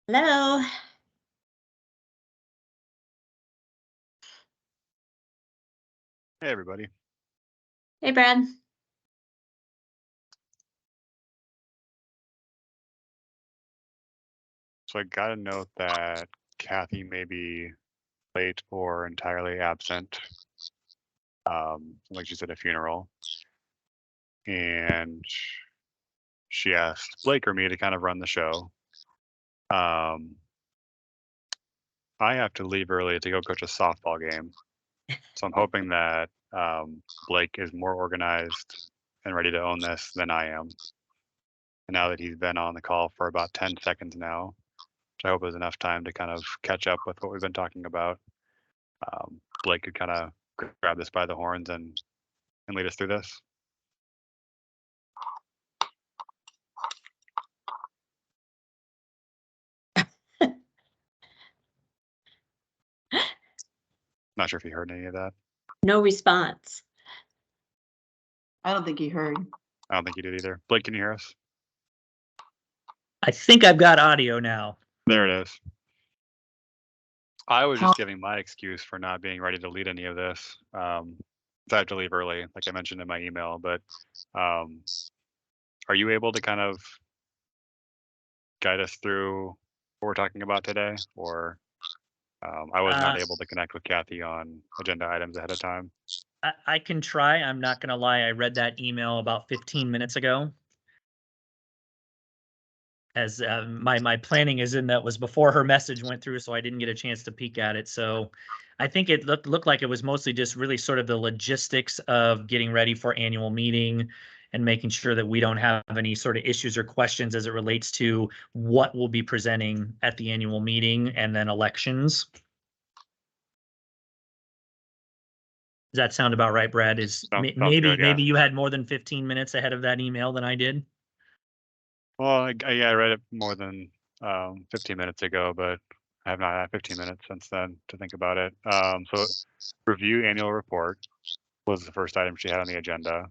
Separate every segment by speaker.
Speaker 1: Hello.
Speaker 2: Hey, everybody.
Speaker 1: Hey, Brad.
Speaker 2: So I got a note that Kathy may be late or entirely absent. Like she said, a funeral. And she asked Blake or me to kind of run the show. Um, I have to leave early to go coach a softball game. So I'm hoping that Blake is more organized and ready to own this than I am. And now that he's been on the call for about 10 seconds now, which I hope is enough time to kind of catch up with what we've been talking about. Blake could kind of grab this by the horns and lead us through this. Not sure if you heard any of that.
Speaker 1: No response.
Speaker 3: I don't think he heard.
Speaker 2: I don't think you did either. Blake, can you hear us?
Speaker 4: I think I've got audio now.
Speaker 2: There it is. I was just giving my excuse for not being ready to lead any of this. I have to leave early, like I mentioned in my email, but are you able to kind of guide us through what we're talking about today? Or I was not able to connect with Kathy on agenda items ahead of time.
Speaker 4: I can try. I'm not going to lie. I read that email about 15 minutes ago. As my planning is in that was before her message went through, so I didn't get a chance to peek at it. So I think it looked like it was mostly just really sort of the logistics of getting ready for annual meeting and making sure that we don't have any sort of issues or questions as it relates to what we'll be presenting at the annual meeting and then elections. Does that sound about right, Brad?
Speaker 2: Sounds good, yeah.
Speaker 4: Maybe you had more than 15 minutes ahead of that email than I did?
Speaker 2: Well, I read it more than 15 minutes ago, but I have not had 15 minutes since then to think about it. So review annual report was the first item she had on the agenda.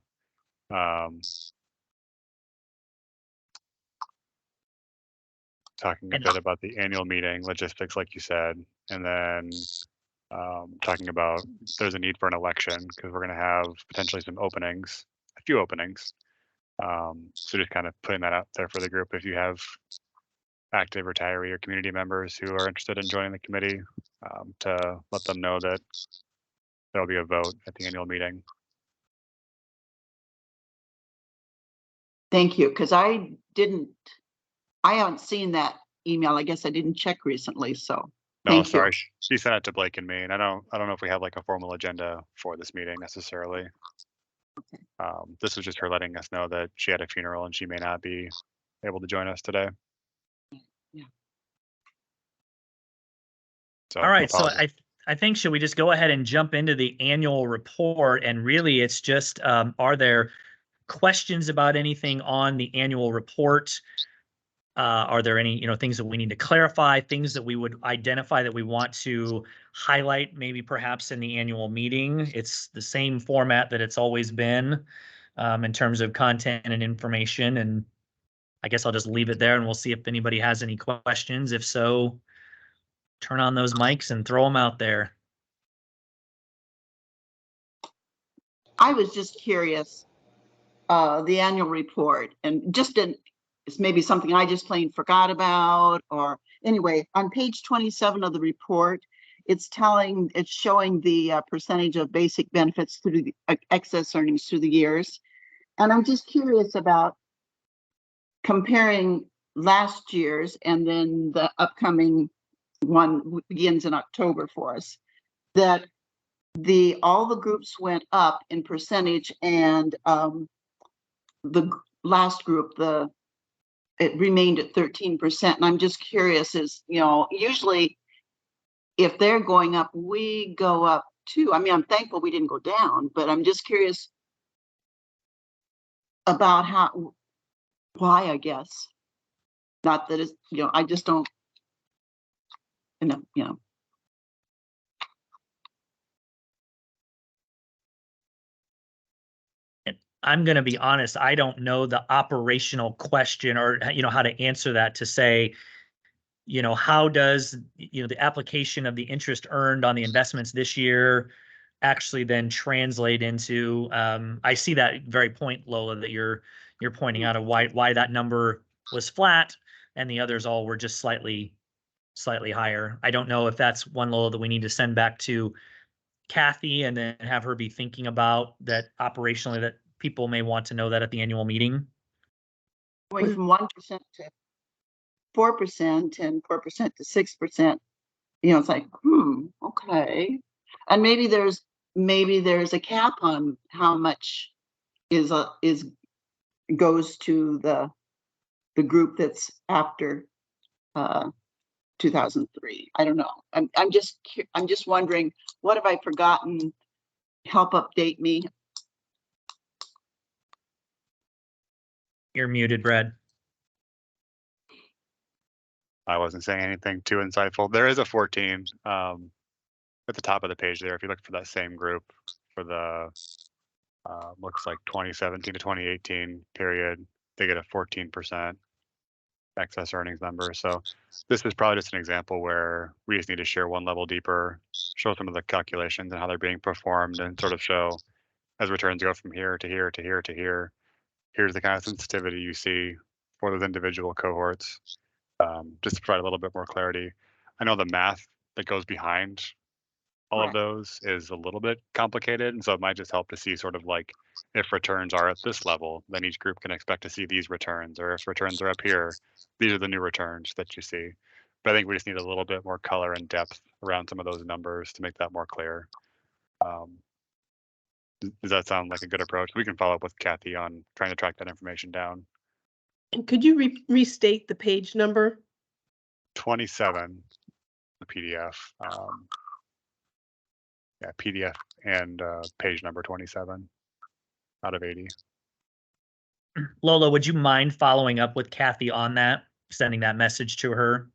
Speaker 2: Talking a bit about the annual meeting logistics, like you said, and then talking about there's a need for an election because we're going to have potentially some openings, a few openings. So just kind of putting that out there for the group. If you have active retiree or community members who are interested in joining the committee, to let them know that there'll be a vote at the annual meeting.
Speaker 3: Thank you, because I haven't seen that email. I guess I didn't check recently, so
Speaker 2: No, sorry. She sent it to Blake and me, and I don't know if we have like a formal agenda for this meeting necessarily.
Speaker 3: Okay.
Speaker 2: This was just her letting us know that she had a funeral and she may not be able to join us today.
Speaker 3: Yeah.
Speaker 2: So,
Speaker 4: all right, so I think should we just go ahead and jump into the annual report? And really, it's just are there questions about anything on the annual report? Are there any things that we need to clarify, things that we would identify that we want to highlight, maybe perhaps in the annual meeting? It's the same format that it's always been in terms of content and information. And I guess I'll just leave it there and we'll see if anybody has any questions. If so, turn on those mics and throw them out there.
Speaker 3: I was just curious, the annual report, and it's maybe something I just plain forgot about, or anyway, on page 27 of the report, it's showing the percentage of basic benefits through the excess earnings through the years. And I'm just curious about comparing last year's and then the upcoming one begins in October for us, that all the groups went up in percentage, and the last group, it remained at 13%. And I'm just curious, usually if they're going up, we go up too. I mean, I'm thankful we didn't go down, but I'm just curious about why, I guess. Not that it's, I just don't,
Speaker 4: I'm going to be honest, I don't know the operational question or how to answer that, to say how does, the application of the interest earned on the investments this year actually then translate into, I see that very point, Lola, that you're pointing out of why that number was flat and the others all were just slightly higher. I don't know if that's one, Lola, that we need to send back to Kathy and then have her be thinking about that operationally, that people may want to know that at the annual meeting.
Speaker 3: Going from 1% to 4% and 4% to 6%, it's like, okay. And maybe there's a cap on how much goes to the group that's after 2003. I don't know. I'm just wondering, what have I forgotten? Help update me.
Speaker 4: You're muted, Brad.
Speaker 2: I wasn't saying anything too insightful. There is a 14 at the top of the page there. If you look for that same group for the looks like 2017 to 2018 period, they get a 14% excess earnings number. So this is probably just an example where we just need to share one level deeper, show some of the calculations and how they're being performed, and sort of show as returns go from here to here to here to here, here's the kind of sensitivity you see for those individual cohorts. Just to provide a little bit more clarity. I know the math that goes behind all of those is a little bit complicated, and so it might just help to see sort of like, if returns are at this level, then each group can expect to see these returns, or if returns are up here, these are the new returns that you see. But I think we just need a little bit more color and depth around some of those numbers to make that more clear. Does that sound like a good approach? We can follow up with Kathy on trying to track that information down.
Speaker 5: And could you restate the page number?
Speaker 2: 27, the PDF. Yeah, PDF and page number 27 out of 80.
Speaker 4: Lola, would you mind following up with Kathy on that, sending that message to her?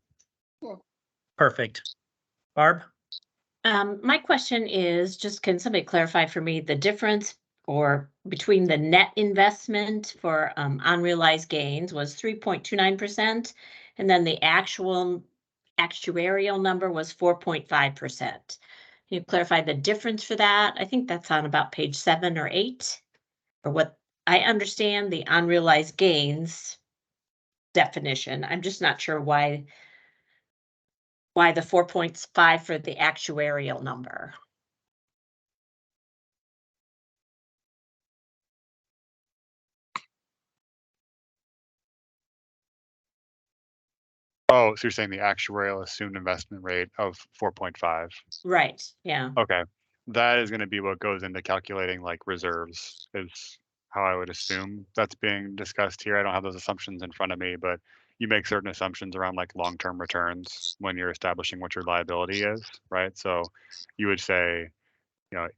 Speaker 3: Sure.
Speaker 4: Perfect. Barb?
Speaker 1: My question is, just can somebody clarify for me the difference or between the net investment for unrealized gains was 3.29%, and then the actuarial number was 4.5%. Can you clarify the difference for that? I think that's on about page 7 or 8, or what I understand the unrealized gains definition. I'm just not sure why the 4.5 for the actuarial number.
Speaker 2: Oh, so you're saying the actuarial assumed investment rate of 4.5.
Speaker 1: Right, yeah.
Speaker 2: Okay. That is going to be what goes into calculating like reserves, is how I would assume that's being discussed here. I don't have those assumptions in front of me, but you make certain assumptions around like long-term returns when you're establishing what your liability is, right? So you would say,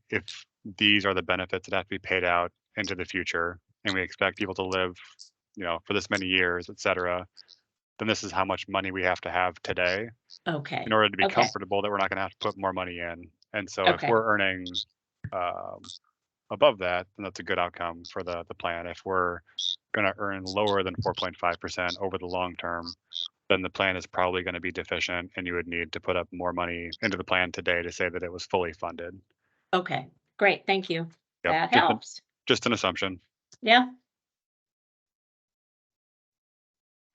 Speaker 2: if these are the benefits that have to be paid out into the future, and we expect people to live, for this many years, et cetera, then this is how much money we have to have today
Speaker 1: Okay.
Speaker 2: in order to be
Speaker 1: Okay.
Speaker 2: comfortable that we're not going to have to put more money in. And so if
Speaker 1: Okay.
Speaker 2: we're earning above that, then that's a good outcome for the plan. If we're going to earn lower than 4.5% over the long term, then the plan is probably going to be deficient, and you would need to put up more money into the plan today to say that it was fully funded.
Speaker 1: Okay, great, thank you.
Speaker 2: Yep,
Speaker 1: That helps.
Speaker 2: Just an assumption.
Speaker 1: Yeah.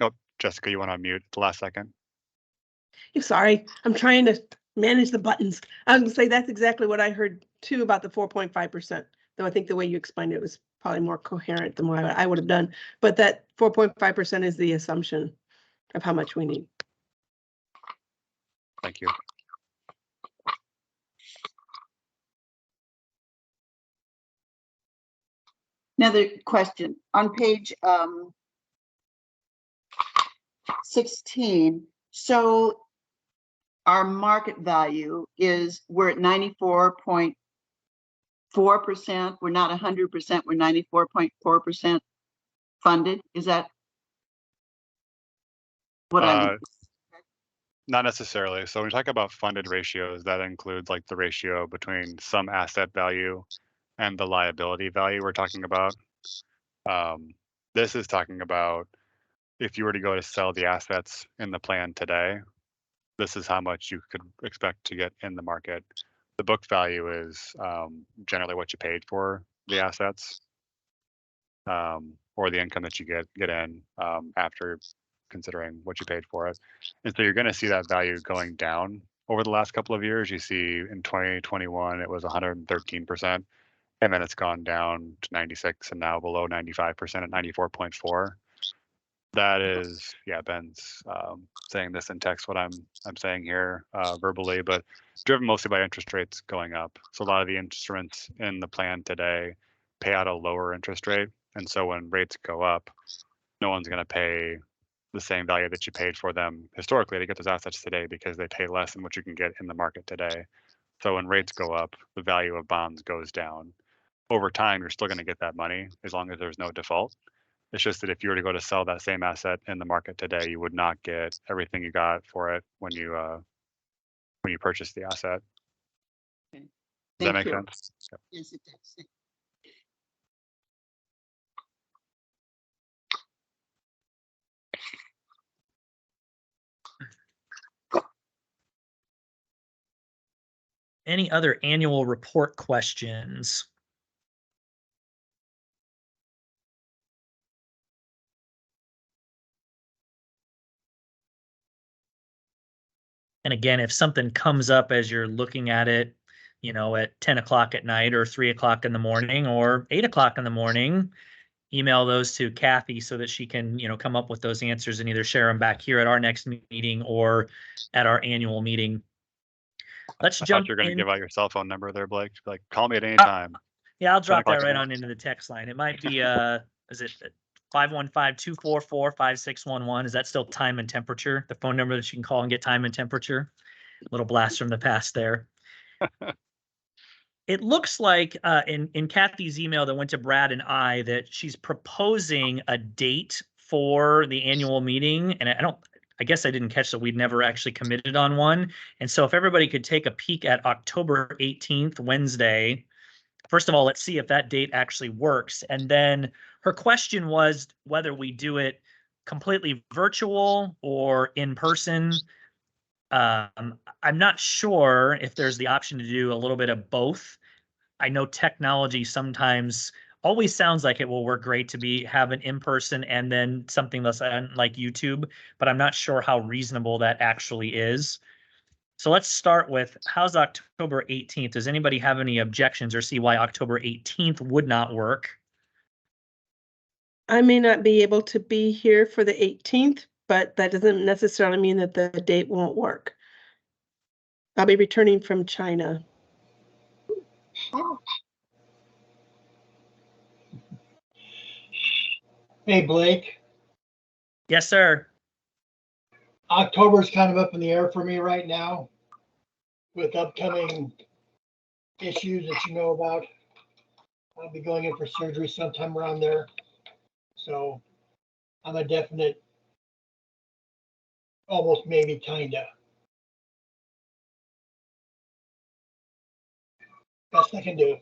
Speaker 2: Oh, Jessica, you want to unmute at the last second?
Speaker 5: Sorry, I'm trying to manage the buttons. I was gonna say that's exactly what I heard too about the 4.5%. Though I think the way you explained it was probably more coherent than what I would have done. But that 4.5% is the assumption of how much we need.
Speaker 2: Thank you.
Speaker 3: Another question on page 16. So our market value we're at 94.4%. We're not 100%. We're 94.4% funded. Is that what I mean?
Speaker 2: Not necessarily. So when we talk about funded ratios, that includes like the ratio between some asset value and the liability value we're talking about. This is talking about if you were to go to sell the assets in the plan today, this is how much you could expect to get in the market. The book value is generally what you paid for the assets, or the income that you get in after considering what you paid for it. And so you're going to see that value going down over the last couple of years. You see in 2021 it was 113%, and then it's gone down to 96 and now below 95% at 94.4. That is, yeah, Ben's saying this in text, what I'm saying here verbally, but driven mostly by interest rates going up. So a lot of the instruments in the plan today pay out a lower interest rate. And so when rates go up, no one's going to pay the same value that you paid for them historically to get those assets today, because they pay less than what you can get in the market today. So when rates go up, the value of bonds goes down. Over time, you're still going to get that money as long as there's no default. It's just that if you were to go to sell that same asset in the market today, you would not get everything you got for it when you purchased the asset.
Speaker 3: Okay.
Speaker 2: Does that
Speaker 3: Thank
Speaker 2: make
Speaker 3: you.
Speaker 2: sense? Yep.
Speaker 3: Yes, it does.
Speaker 4: Any other annual report questions? And again, if something comes up as you're looking at it, at 10 o'clock at night or 3 o'clock in the morning or 8 o'clock in the morning, email those to Kathy so that she can, come up with those answers and either share them back here at our next meeting or at our annual meeting. Let's
Speaker 2: I
Speaker 4: jump
Speaker 2: thought you were going to
Speaker 4: in.
Speaker 2: give out your cell phone number there, Blake. Like, call me at any time.
Speaker 4: Yeah, I'll drop that
Speaker 2: 10 o'clock
Speaker 4: right
Speaker 2: at
Speaker 4: on into the text line. It might be, is it 515-244-5611? Is that still time and temperature? The phone number that you can call and get time and temperature? Little blast from the past there. It looks like in Kathy's email that went to Brad and I that she's proposing a date for the annual meeting. And I guess I didn't catch that we'd never actually committed on one. And so if everybody could take a peek at October 18th, Wednesday, first of all, let's see if that date actually works. And then her question was whether we do it completely virtual or in person. I'm not sure if there's the option to do a little bit of both. I know technology sometimes always sounds like it will work great to have an in-person and then something less like YouTube, but I'm not sure how reasonable that actually is. So let's start with, how's October 18th? Does anybody have any objections or see why October 18th would not work?
Speaker 5: I may not be able to be here for the 18th, but that doesn't necessarily mean that the date won't work. I'll be returning from China.
Speaker 6: Hey, Blake.
Speaker 4: Yes, sir.
Speaker 6: October's kind of up in the air for me right now with upcoming issues that you know about. I'll be going in for surgery sometime around there. So I'm a definite, almost maybe kinda. Best I can do.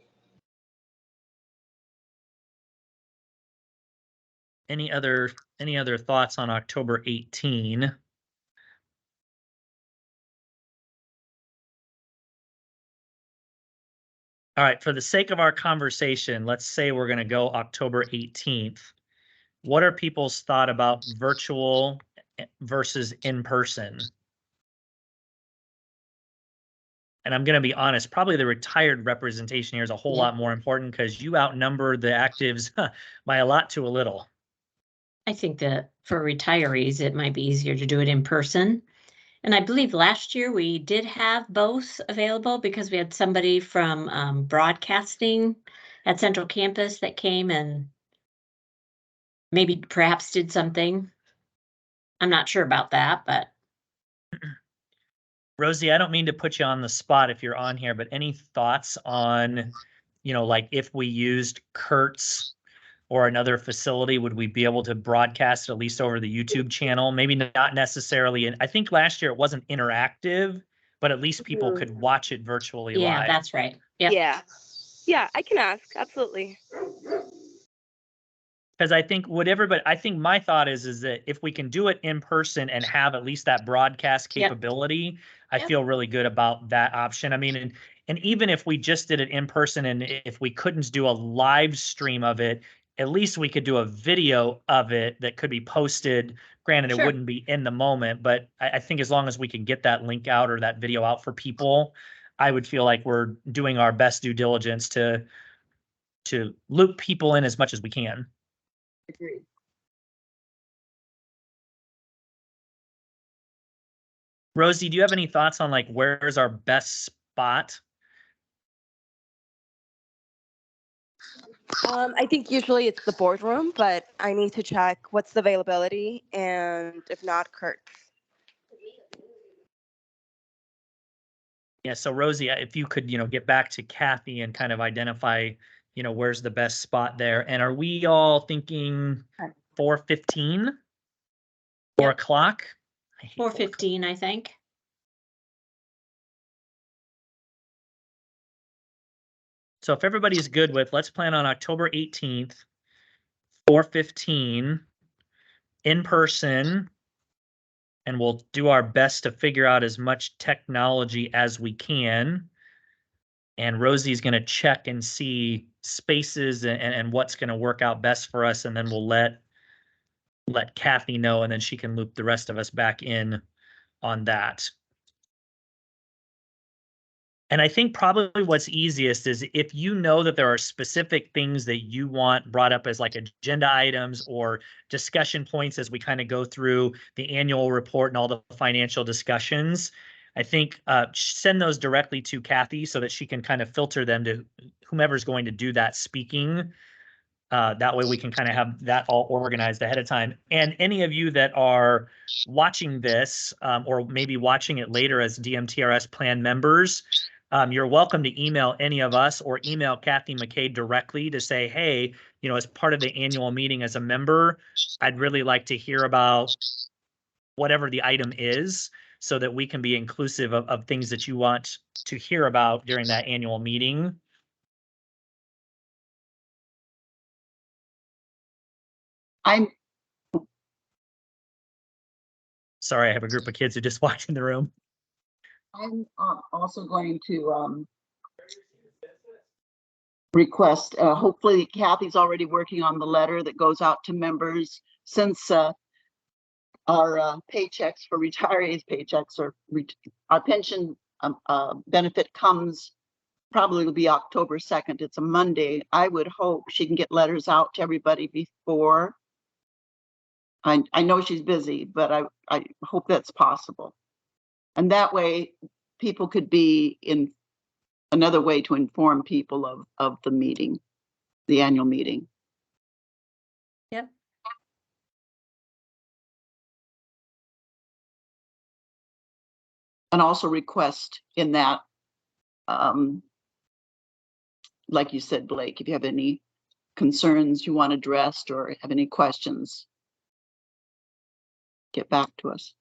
Speaker 4: Any other thoughts on October 18? All right, for the sake of our conversation, let's say we're going to go October 18th. What are people's thought about virtual versus in person? And I'm going to be honest, probably the retired representation here is a whole lot more important because you outnumber the actives by a lot to a little.
Speaker 1: I think that for retirees, it might be easier to do it in person. And I believe last year we did have both available because we had somebody from broadcasting at Central Campus that came and maybe perhaps did something. I'm not sure about that, but.
Speaker 4: Rosie, I don't mean to put you on the spot if you're on here, but any thoughts on, like if we used Kurt's or another facility, would we be able to broadcast at least over the YouTube channel? Maybe not necessarily. And I think last year it wasn't interactive, but at least people could watch it virtually live.
Speaker 1: Yeah, that's right. Yep.
Speaker 7: Yeah. Yeah, I can ask. Absolutely.
Speaker 4: Because I think I think my thought is that if we can do it in person and have at least that broadcast
Speaker 1: Yep.
Speaker 4: capability, I
Speaker 1: Yep.
Speaker 4: feel really good about that option. I mean, and even if we just did it in person and if we couldn't do a live stream of it, at least we could do a video of it that could be posted. Granted,
Speaker 1: Sure.
Speaker 4: it wouldn't be in the moment, but I think as long as we can get that link out or that video out for people, I would feel like we're doing our best due diligence to loop people in as much as we can.
Speaker 3: Agreed.
Speaker 4: Rosie, do you have any thoughts on like where's our best spot?
Speaker 7: I think usually it's the boardroom, but I need to check what's the availability, and if not, Kurt.
Speaker 4: Yeah, so Rosie, if you could, get back to Kathy and kind of identify, where's the best spot there. And are we all thinking 4:15? 4
Speaker 1: Yep.
Speaker 4: o'clock? I hate 4 o'clock.
Speaker 1: 4:15, I think.
Speaker 4: So if everybody's good with, let's plan on October 18th, 4:15 in person, and we'll do our best to figure out as much technology as we can. And Rosie's going to check and see spaces and what's going to work out best for us, and then we'll let Kathy know, and then she can loop the rest of us back in on that. And I think probably what's easiest is if you know that there are specific things that you want brought up as like agenda items or discussion points as we kind of go through the annual report and all the financial discussions, I think send those directly to Kathy so that she can kind of filter them to whomever's going to do that speaking. That way we can kind of have that all organized ahead of time. And any of you that are watching this or maybe watching it later as DMTRS plan members, you're welcome to email any of us or email Kathy McKay directly to say, hey, as part of the annual meeting as a member, I'd really like to hear about whatever the item is so that we can be inclusive of things that you want to hear about during that annual meeting.
Speaker 3: I'm
Speaker 4: Sorry, I have a group of kids who just walked in the room.
Speaker 3: also going to request, hopefully Kathy's already working on the letter that goes out to members since our paychecks for retirees, our pension benefit comes probably will be October 2nd. It's a Monday. I would hope she can get letters out to everybody before. I know she's busy, but I hope that's possible. And that way people could be in another way to inform people of the meeting, the annual meeting.
Speaker 1: Yep.
Speaker 3: And also request in that, like you said, Blake, if you have any concerns you want addressed or have any questions, get back to us.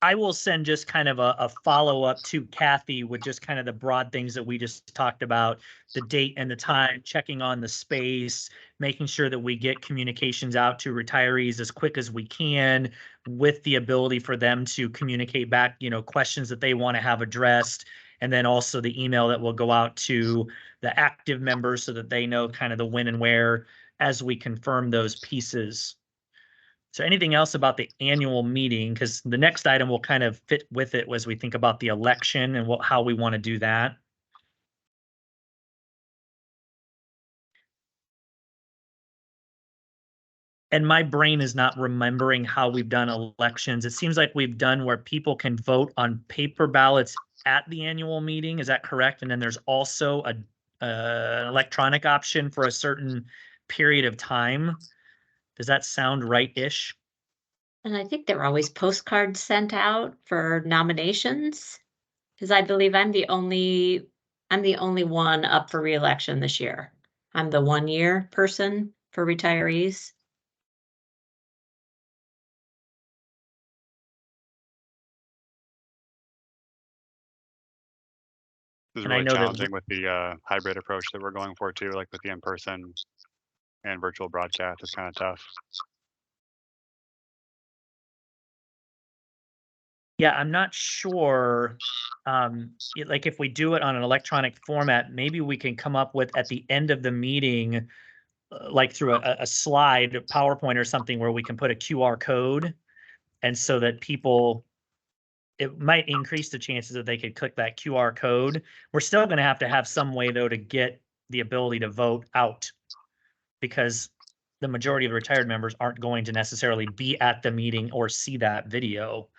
Speaker 4: I will send just kind of a follow-up to Kathy with just kind of the broad things that we just talked about, the date and the time, checking on the space, making sure that we get communications out to retirees as quick as we can with the ability for them to communicate back, questions that they want to have addressed. And then also the email that will go out to the active members so that they know kind of the when and where as we confirm those pieces. So anything else about the annual meeting? Because the next item will kind of fit with it as we think about the election and how we want to do that. And my brain is not remembering how we've done elections. It seems like we've done where people can vote on paper ballots at the annual meeting. Is that correct? And then there's also an electronic option for a certain period of time. Does that sound right-ish?
Speaker 1: And I think there are always postcards sent out for nominations, because I believe I'm the only one up for reelection this year. I'm the 1-year person for retirees.
Speaker 2: is
Speaker 4: And I
Speaker 2: really
Speaker 4: know that
Speaker 2: challenging with the hybrid approach that we're going for too, like with the in-person and virtual broadcast. It's kind of tough.
Speaker 4: Yeah, I'm not sure. Like if we do it on an electronic format, maybe we can come up with at the end of the meeting, like through a slide, PowerPoint or something, where we can put a QR code, and so that people, it might increase the chances that they could click that QR code. We're still going to have some way though to get the ability to vote out, because the majority of the retired members aren't going to necessarily be at the meeting or see that video.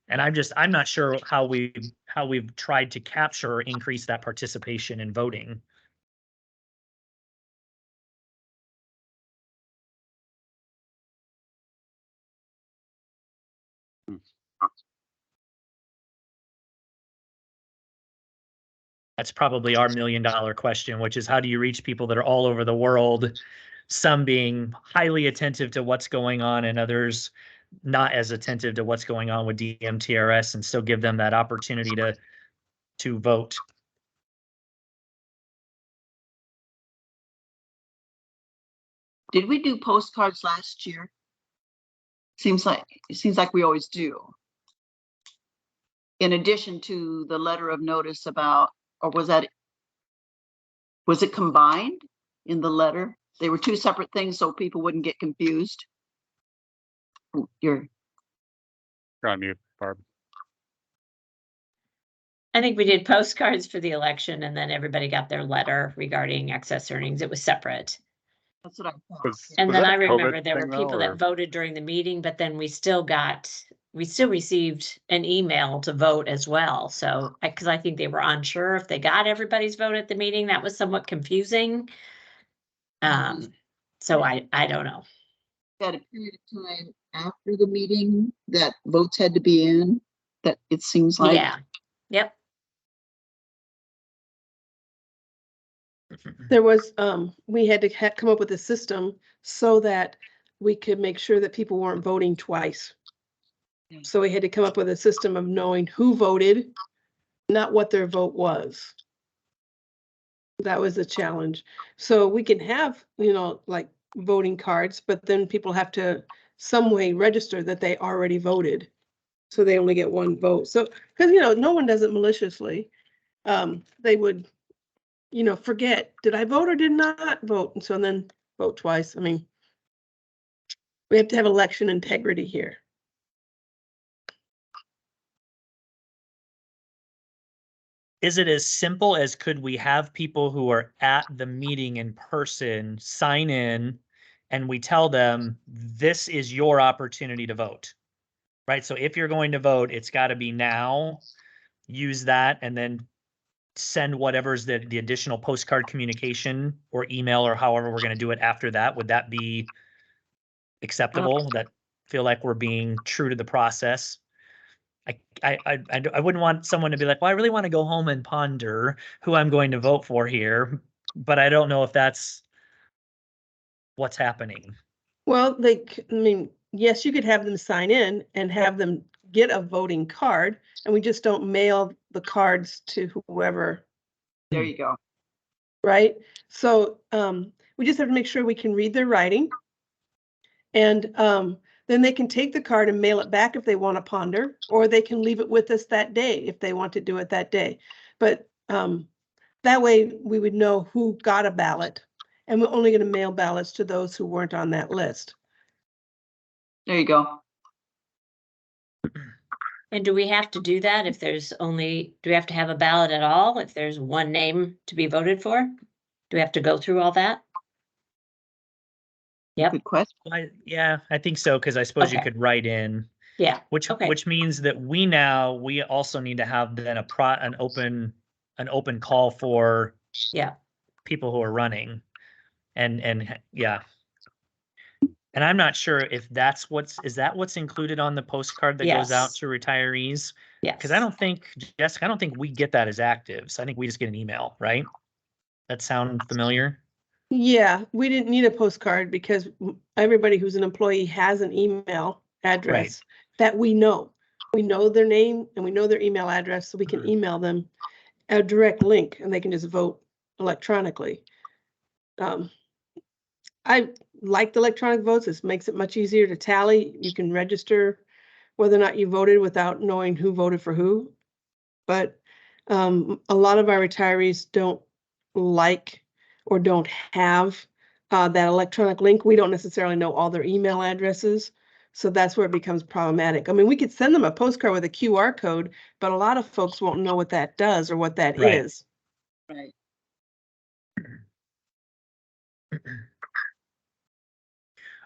Speaker 4: And I'm not sure how we've tried to capture or increase that participation in voting. That's probably our $1 million question, which is how do you reach people that are all over the world, some being highly attentive to what's going on and others not as attentive to what's going on with DMTRS, and still give them that opportunity to vote.
Speaker 3: Did we do postcards last year? Seems like we always do. In addition to the letter of notice about, or was it combined in the letter? They were two separate things so people wouldn't get confused. You're
Speaker 2: You're on mute, Barb.
Speaker 1: I think we did postcards for the election and then everybody got their letter regarding excess earnings. It was separate.
Speaker 3: That's what I thought.
Speaker 1: And
Speaker 2: Was
Speaker 1: then
Speaker 2: that
Speaker 1: I
Speaker 2: a COVID
Speaker 1: remember there were
Speaker 2: thing, though,
Speaker 1: people
Speaker 2: or-
Speaker 1: that voted during the meeting, but then we still received an email to vote as well. So, because I think they were unsure if they got everybody's vote at the meeting. That was somewhat confusing. So I don't know.
Speaker 3: At a period of time after the meeting that votes had to be in, that it seems like.
Speaker 1: Yeah. Yep.
Speaker 5: There was, we had to come up with a system so that we could make sure that people weren't voting twice.
Speaker 3: Yeah.
Speaker 5: So we had to come up with a system of knowing who voted, not what their vote was. That was a challenge. So we can have, like voting cards, but then people have to some way register that they already voted. So they only get one vote. So, because, no one does it maliciously. They would, forget, did I vote or did not vote? And so then vote twice. I mean, we have to have election integrity here.
Speaker 4: Is it as simple as, could we have people who are at the meeting in person sign in and we tell them, this is your opportunity to vote, right? So if you're going to vote, it's got to be now. Use that and then send whatever's the additional postcard communication or email or however we're going to do it after that. Would that be acceptable? Would that feel like we're being true to the process? I wouldn't want someone to be like, well, I really want to go home and ponder who I'm going to vote for here, but I don't know if that's what's happening.
Speaker 5: Well, yes, you could have them sign in and have them get a voting card, and we just don't mail the cards to whoever.
Speaker 3: There you go.
Speaker 5: Right? So we just have to make sure we can read their writing. And then they can take the card and mail it back if they want to ponder, or they can leave it with us that day if they want to do it that day. But that way we would know who got a ballot, and we're only going to mail ballots to those who weren't on that list.
Speaker 3: There you go.
Speaker 1: And do we have to do that if do we have to have a ballot at all if there's one name to be voted for? Do we have to go through all that? Yep.
Speaker 3: Good question.
Speaker 4: Yeah, I think so, because I suppose you
Speaker 1: Okay.
Speaker 4: could write in,
Speaker 1: Yeah.
Speaker 4: which
Speaker 1: Okay.
Speaker 4: which means that we also need to have then an open call for
Speaker 1: Yeah.
Speaker 4: people who are running, and yeah. And I'm not sure if is that what's included on the postcard that goes out
Speaker 1: Yes.
Speaker 4: to retirees?
Speaker 1: Yes.
Speaker 4: Because Jessica, I don't think we get that as actives. I think we just get an email, right? That sound familiar?
Speaker 5: Yeah, we didn't need a postcard because everybody who's an employee has an email address that we know. We know their name and we know their email address, so we can email them. a direct link and they can just vote electronically. I like the electronic votes. This makes it much easier to tally. You can register whether or not you voted without knowing who voted for who. But a lot of our retirees don't like or don't have that electronic link. We don't necessarily know all their email addresses. So that's where it becomes problematic. I mean, we could send them a postcard with a QR code, but a lot of folks won't know what that does or what that
Speaker 4: Right.
Speaker 5: is.
Speaker 3: Right.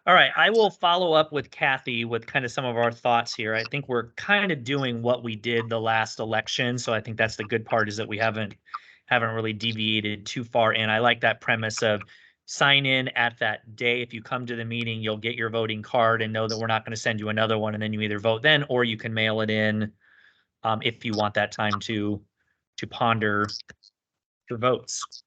Speaker 4: All right, I will follow up with Kathy with kind of some of our thoughts here. I think we're kind of doing what we did the last election, so I think that's the good part is that we haven't really deviated too far in. I like that premise of sign in at that day. If you come to the meeting, you'll get your voting card and know that we're not going to send you another one, and then you either vote then or you can mail it in if you want that time to ponder your votes.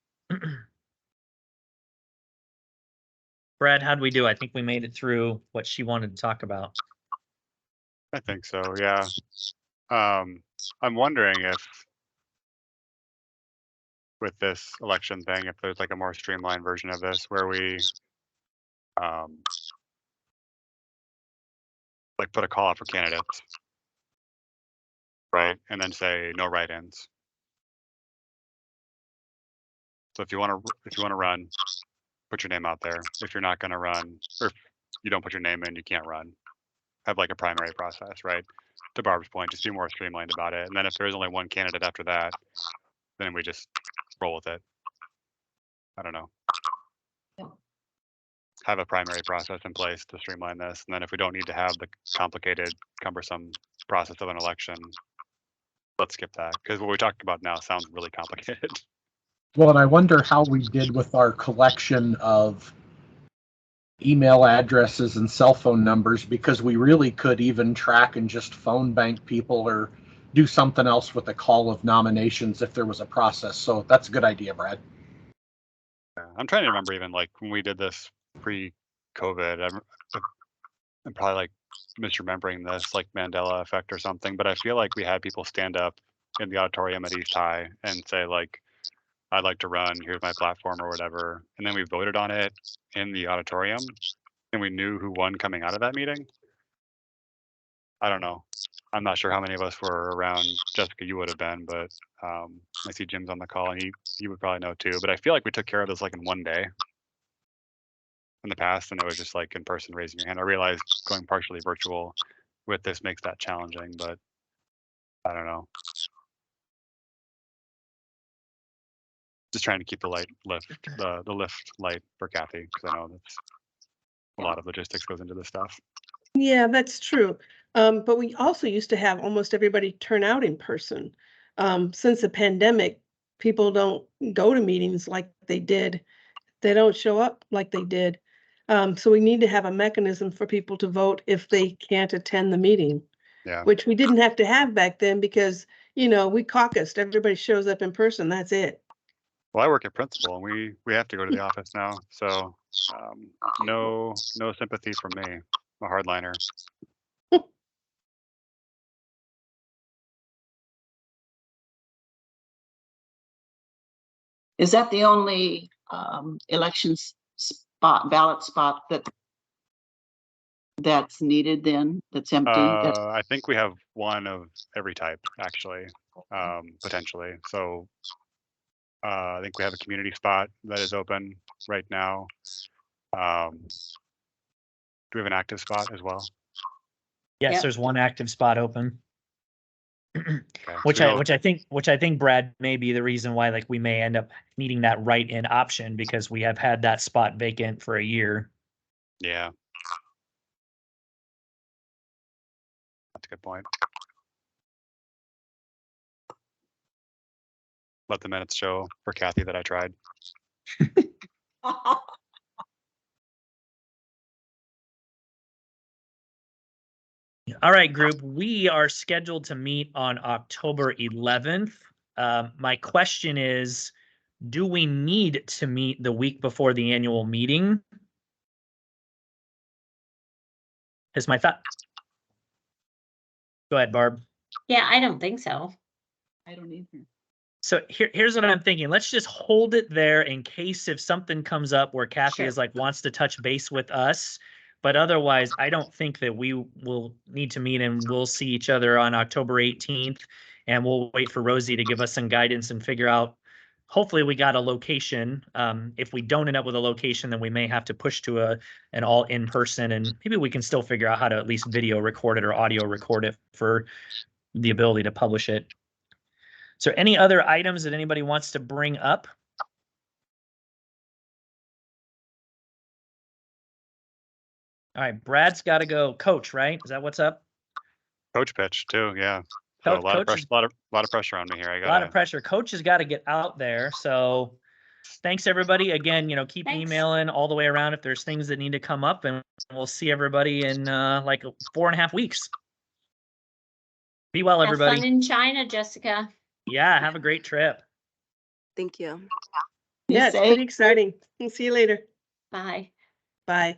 Speaker 4: Brad, how'd we do? I think we made it through what she wanted to talk about.
Speaker 2: I think so, yeah. I'm wondering if with this election thing, if there's like a more streamlined version of this where we like put a call out for candidates, right? And then say no write-ins. So if you want to run, put your name out there. If you're not going to run, or if you don't put your name in, you can't run. Have like a primary process, right? To Barb's point, just be more streamlined about it. And then if there's only one candidate after that, then we just roll with it. I don't know.
Speaker 3: Yeah.
Speaker 2: Have a primary process in place to streamline this. And then if we don't need to have the complicated, cumbersome process of an election, let's skip that. Because what we talked about now sounds really complicated.
Speaker 8: Well, and I wonder how we did with our collection of email addresses and cell phone numbers, because we really could even track and just phone bank people or do something else with the call of nominations if there was a process. So that's a good idea, Brad.
Speaker 2: I'm trying to remember even like when we did this pre-COVID, I'm probably like misremembering this, like Mandela effect or something, but I feel like we had people stand up in the auditorium at East High and say like, I'd like to run, here's my platform or whatever. And then we voted on it in the auditorium and we knew who won coming out of that meeting. I don't know. I'm not sure how many of us were around. Jessica, you would have been, but I see Jim's on the call and he would probably know too. But I feel like we took care of this like in one day in the past, and it was just like in person raising your hand. I realized going partially virtual with this makes that challenging, but I don't know. Just trying to keep the lift light for Kathy, because I know that's a lot of logistics goes into this stuff.
Speaker 5: Yeah, that's true. But we also used to have almost everybody turn out in person. Since the pandemic, people don't go to meetings like they did. They don't show up like they did. So we need to have a mechanism for people to vote if they can't attend the meeting,
Speaker 2: Yeah.
Speaker 5: which we didn't have to have back then because, you know, we caucused, everybody shows up in person, that's it.
Speaker 2: Well, I work at Principal, and we have to go to the office now, so no sympathy from me. I'm a hardliner.
Speaker 3: Is that the only elections ballot spot that's needed then, that's empty?
Speaker 2: I think we have one of every type, actually, potentially. So I think we have a community spot that is open right now. Do we have an active spot as well?
Speaker 4: Yes,
Speaker 1: Yep.
Speaker 4: there's one active spot open.
Speaker 2: Okay,
Speaker 4: Which
Speaker 2: so
Speaker 4: I think Brad may be the reason why like we may end up needing that write-in option because we have had that spot vacant for a year.
Speaker 2: yeah, that's a good point. Let the minutes show for Kathy that I tried.
Speaker 4: All right, group, we are scheduled to meet on October 11th. My question is, do we need to meet the week before the annual meeting? Is my thought. Go ahead, Barb.
Speaker 1: Yeah, I don't think so.
Speaker 3: I don't either.
Speaker 4: So here's what I'm thinking. Let's just hold it there in case if something comes up where Kathy
Speaker 1: Sure.
Speaker 4: is like wants to touch base with us. But otherwise, I don't think that we will need to meet, and we'll see each other on October 18th. And we'll wait for Rosie to give us some guidance and figure out. Hopefully we got a location. If we don't end up with a location, then we may have to push to an all in person, and maybe we can still figure out how to at least video record it or audio record it for the ability to publish it. So any other items that anybody wants to bring up? All right, Brad's got to go coach, right? Is that what's up?
Speaker 2: Coach pitch too, yeah. So a lot of pressure, lot of pressure on me here.
Speaker 4: A lot of pressure. Coach has got to get out there. So thanks everybody. Again, keep
Speaker 1: Thanks.
Speaker 4: emailing all the way around if there's things that need to come up, and we'll see everybody in like 4.5 weeks. Be well,
Speaker 1: Have
Speaker 4: everybody.
Speaker 1: fun in China, Jessica.
Speaker 4: Yeah, have a great trip.
Speaker 7: Thank you.
Speaker 5: Yeah, it's
Speaker 3: safe.
Speaker 5: pretty exciting. See you later.
Speaker 1: Bye.
Speaker 5: Bye.